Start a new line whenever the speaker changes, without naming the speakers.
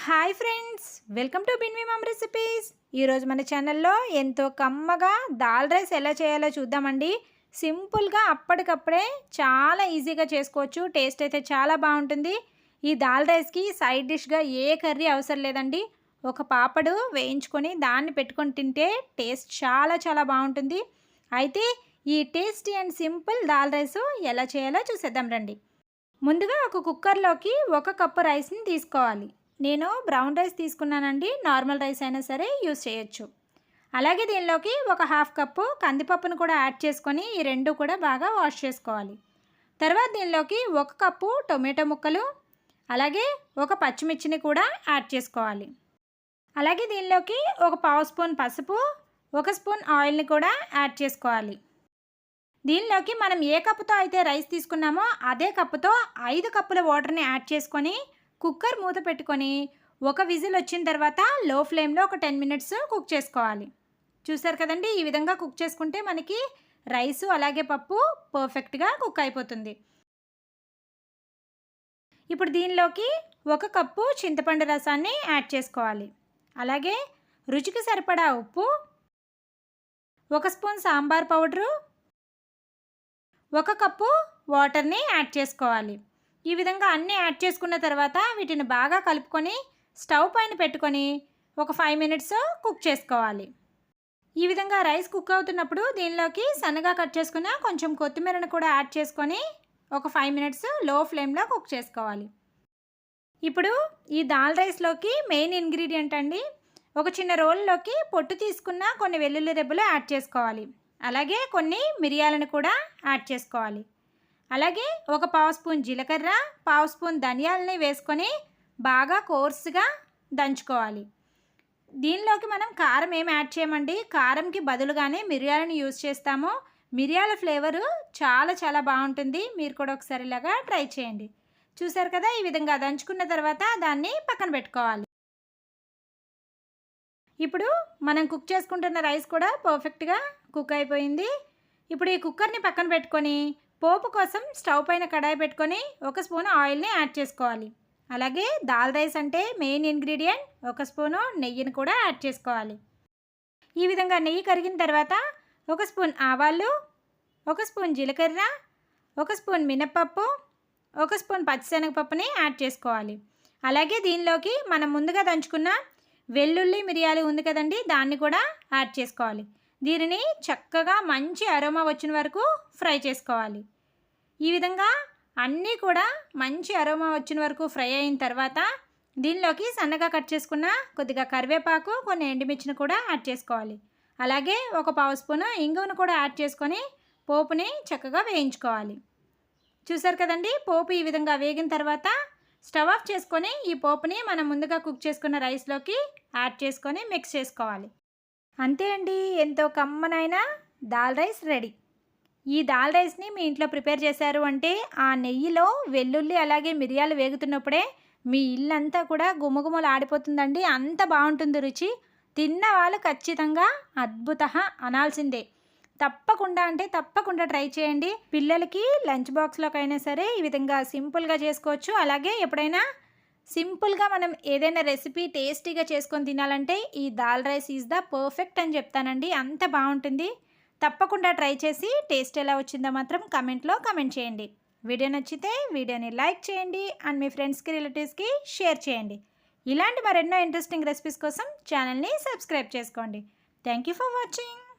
Hi friends, welcome to బిన్వి mom recipes. ఈరోజు మన ఛానల్లో ఎంతో కమ్మగా దాల్ రైస్ ఎలా చేయాలో చూద్దామండి. సింపుల్గా అప్పటికప్పుడే చాలా ఈజీగా చేసుకోవచ్చు. టేస్ట్ అయితే చాలా బాగుంటుంది. ఈ దాల్ రైస్కి సైడ్ డిష్గా ఏ కర్రీ అవసరం లేదండి. ఒక పాపడు వేయించుకొని దాన్ని పెట్టుకొని తింటే టేస్ట్ చాలా చాలా బాగుంటుంది. అయితే ఈ tasty and simple dal rice ఎలా చేయాలో చూసేద్దాం రండి. ముందుగా ఒక కుక్కర్లోకి 1 కప్పు రైస్ని తీసుకోవాలి. నేను బ్రౌన్ రైస్ తీసుకున్నానండి. నార్మల్ రైస్ అయినా సరే యూస్ చేయొచ్చు. అలాగే దీనిలోకి ఒక హాఫ్ కప్పు కందిపప్పును కూడా యాడ్ చేసుకొని ఈ రెండు కూడా బాగా వాష్ చేసుకోవాలి. తర్వాత దీనిలోకి 1 కప్పు టొమాటో ముక్కలు, అలాగే ఒక పచ్చిమిర్చిని కూడా యాడ్ చేసుకోవాలి. అలాగే దీనిలోకి ఒక పావు స్పూన్ పసుపు, 1 స్పూన్ ఆయిల్ని కూడా యాడ్ చేసుకోవాలి. దీనిలోకి మనం ఏ కప్పుతో అయితే రైస్ తీసుకున్నామో అదే కప్పుతో 5 కప్పుల వాటర్ని యాడ్ చేసుకొని కుక్కర్ మూత పెట్టుకొని ఒక విజిల్ వచ్చిన తర్వాత లో ఫ్లేమ్లో ఒక 10 మినిట్స్ కుక్ చేసుకోవాలి. చూసారు కదండి, ఈ విధంగా కుక్ చేసుకుంటే మనకి రైసు అలాగే పప్పు పర్ఫెక్ట్గా కుక్ అయిపోతుంది. ఇప్పుడు దీనిలోకి 1 కప్పు చింతపండు రసాన్ని యాడ్ చేసుకోవాలి. అలాగే రుచికి సరిపడా ఉప్పు, 1 స్పూన్ సాంబార్ పౌడరు, 1 కప్పు వాటర్ని యాడ్ చేసుకోవాలి. ఈ విధంగా అన్నీ యాడ్ చేసుకున్న తర్వాత వీటిని బాగా కలుపుకొని స్టవ్ పైన పెట్టుకొని ఒక 5 మినిట్స్ కుక్ చేసుకోవాలి. ఈ విధంగా రైస్ కుక్ అవుతున్నప్పుడు దీనిలోకి సన్నగా కట్ చేసుకున్న కొంచెం కొత్తిమీరను కూడా యాడ్ చేసుకొని ఒక 5 మినిట్స్ లో ఫ్లేమ్లో కుక్ చేసుకోవాలి. ఇప్పుడు ఈ దాల్ రైస్లోకి మెయిన్ ఇంగ్రీడియంట్ అండి. ఒక చిన్న రోల్లోకి పొట్టు తీసుకున్న కొన్ని వెల్లుల్లి రెబ్బలు యాడ్ చేసుకోవాలి. అలాగే కొన్ని మిరియాలను కూడా యాడ్ చేసుకోవాలి. అలాగే ఒక పావు స్పూన్ జీలకర్ర, పావు స్పూన్ ధనియాలని వేసుకొని బాగా కోర్సుగా దంచుకోవాలి. దీనిలోకి మనం కారం ఏమి యాడ్ చేయమండి. కారంకి బదులుగానే మిరియాలను యూజ్ చేస్తాము. మిరియాల ఫ్లేవరు చాలా చాలా బాగుంటుంది. మీరు కూడా ఒకసారి ఇలాగా ట్రై చేయండి. చూసారు కదా, ఈ విధంగా దంచుకున్న తర్వాత దాన్ని పక్కన పెట్టుకోవాలి. ఇప్పుడు మనం కుక్ చేసుకుంటున్న రైస్ కూడా పర్ఫెక్ట్గా కుక్ అయిపోయింది. ఇప్పుడు ఈ కుక్కర్ని పక్కన పెట్టుకొని పోపు కోసం స్టవ్ పైన కడాయి పెట్టుకొని 1 స్పూన్ ఆయిల్ని యాడ్ చేసుకోవాలి. అలాగే దాల్ రైస్ అంటే మెయిన్ ఇంగ్రీడియంట్ 1 స్పూను నెయ్యిని కూడా యాడ్ చేసుకోవాలి. ఈ విధంగా నెయ్యి కరిగిన తర్వాత 1 స్పూన్ ఆవాలు, 1 స్పూన్ జీలకర్ర, 1 స్పూన్ మినప్పప్పు, 1 స్పూన్ పచ్చిశనగపప్పుని యాడ్ చేసుకోవాలి. అలాగే దీనిలోకి మనం ముందుగా దంచుకున్న వెల్లుల్లి మిరియాలు ఉంది కదండి, దాన్ని కూడా యాడ్ చేసుకోవాలి. దీనిని చక్కగా మంచి అరోమా వచ్చిన వరకు ఫ్రై చేసుకోవాలి. ఈ విధంగా అన్నీ కూడా మంచి అరోమా వచ్చిన వరకు ఫ్రై అయిన తర్వాత దీనిలోకి సన్నగా కట్ చేసుకున్న కొద్దిగా కరివేపాకు, కొన్ని ఎండుమిర్చిని కూడా యాడ్ చేసుకోవాలి. అలాగే ఒక పావు స్పూను ఇంగువను కూడా యాడ్ చేసుకొని పోపుని చక్కగా వేయించుకోవాలి. చూసారు కదండి, పోపు ఈ విధంగా వేగిన తర్వాత స్టవ్ ఆఫ్ చేసుకొని ఈ పోపుని మనం ముందుగా కుక్ చేసుకున్న రైస్లోకి యాడ్ చేసుకొని మిక్స్ చేసుకోవాలి. అంతే అండి, ఎంతో కమ్మనైన దాల్ రైస్ రెడీ. ఈ దాల్ రైస్ని మీ ఇంట్లో ప్రిపేర్ చేశారు అంటే ఆ నెయ్యిలో వెల్లుల్లి అలాగే మిరియాలు వేగుతున్నప్పుడే మీ ఇల్లంతా కూడా గుమగుమలు ఆడిపోతుందండి. అంత బాగుంటుంది రుచి. తిన్న వాళ్ళు ఖచ్చితంగా అద్భుత అనాల్సిందే. తప్పకుండా అంటే తప్పకుండా ట్రై చేయండి. పిల్లలకి లంచ్ బాక్స్లోకైనా సరే ఈ విధంగా సింపుల్గా చేసుకోవచ్చు. అలాగే ఎప్పుడైనా సింపుల్గా మనం ఏదైనా రెసిపీ టేస్టీగా చేసుకొని తినాలంటే ఈ dal rice is the perfect అని చెప్తానండి. అంత బాగుంటుంది. తప్పకుండా ట్రై చేసి టేస్ట్ ఎలా వచ్చిందో మాత్రం కమెంట్లో కమెంట్ చేయండి. వీడియో నచ్చితే వీడియోని లైక్ చేయండి అండ్ మీ ఫ్రెండ్స్కి రిలేటివ్స్కి షేర్ చేయండి. ఇలాంటి మరెన్నో ఇంట్రెస్టింగ్ రెసిపీస్ కోసం ఛానల్ని సబ్స్క్రైబ్ చేసుకోండి. Thank you for watching.